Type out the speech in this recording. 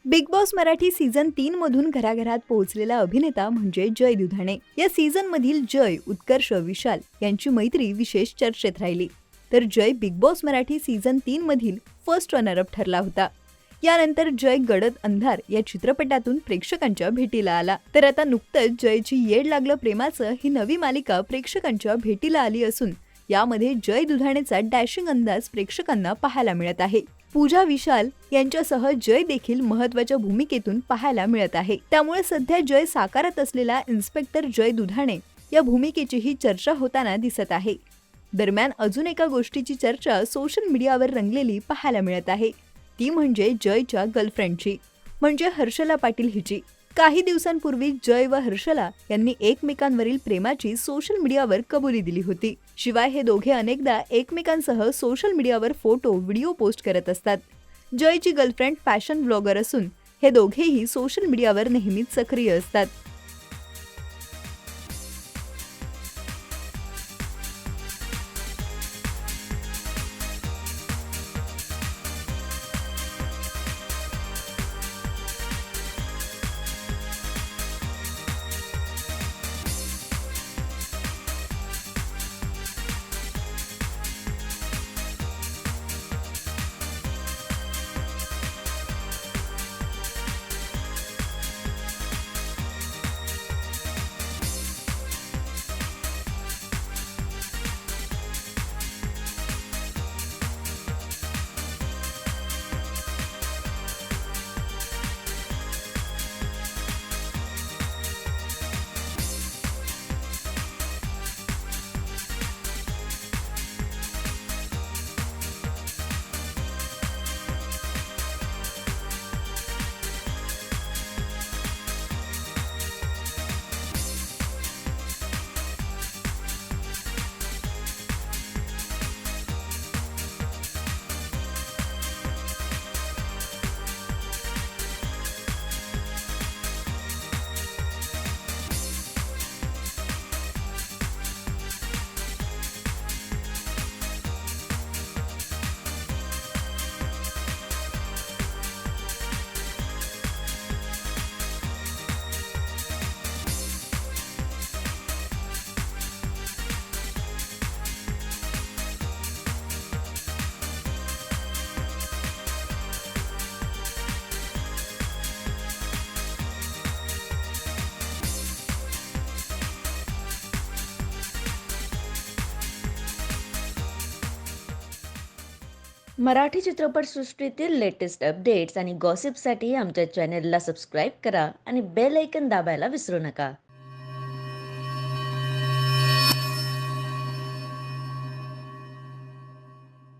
Big boss Marathi season 3 मधून घराघरात पोहोचलेला अभिनेता म्हणजे जय दुधाणे. या सीझन मधील जय, उत्कर्ष, विशाल यांची मैत्री विशेष चर्चेत राहिली. तर जय बिग बॉस मराठी सीझन 3 मधील फर्स्ट रनरअप ठरला होता. यानंतर जय गडद अंधार या चित्रपटातून प्रेक्षकांच्या भेटीला आला. तर आता नुकतंच जयची येड लागलं प्रेमाचं ही नवी मालिका प्रेक्षकांच्या भेटीला आली असून यामध्ये जय दुधाणेचा डॅशिंग अंदाज प्रेक्षकांना पाहायला मिळत आहे. पूजा विशाल यांच्यासह जय देखील महत्त्वाच्या भूमिकेतून पाहायला मिळत आहे. त्यामुळे सध्या जय साकारत असलेला इन्स्पेक्टर जय दुधाणे या भूमिकेचीही चर्चा होताना दिसत आहे. दरम्यान अजून एका गोष्टीची चर्चा सोशल मीडियावर रंगलेली पाहायला मिळत आहे. ती म्हणजे जयच्या गर्लफ्रेंडची, म्हणजे हर्षला पाटील हिची. काही दिवसांपूर्वी जय व हर्षला यांनी एकमेकांवरील प्रेमाची सोशल मीडियावर कबुली दिली होती. शिवाय हे दोघे अनेकदा एकमेकांसह सोशल मीडियावर फोटो, व्हिडिओ पोस्ट करत असतात. जयची गर्लफ्रेंड फॅशन ब्लॉगर असून हे दोघेही सोशल मीडियावर नेहमीच सक्रिय असतात. मराठी चित्रपटसृष्टीतील लेटेस्ट अपडेट्स आणि गॉसिपसाठी आमच्या चॅनेलला सबस्क्राईब करा आणि बेल ऐकन दाबायला विसरू नका.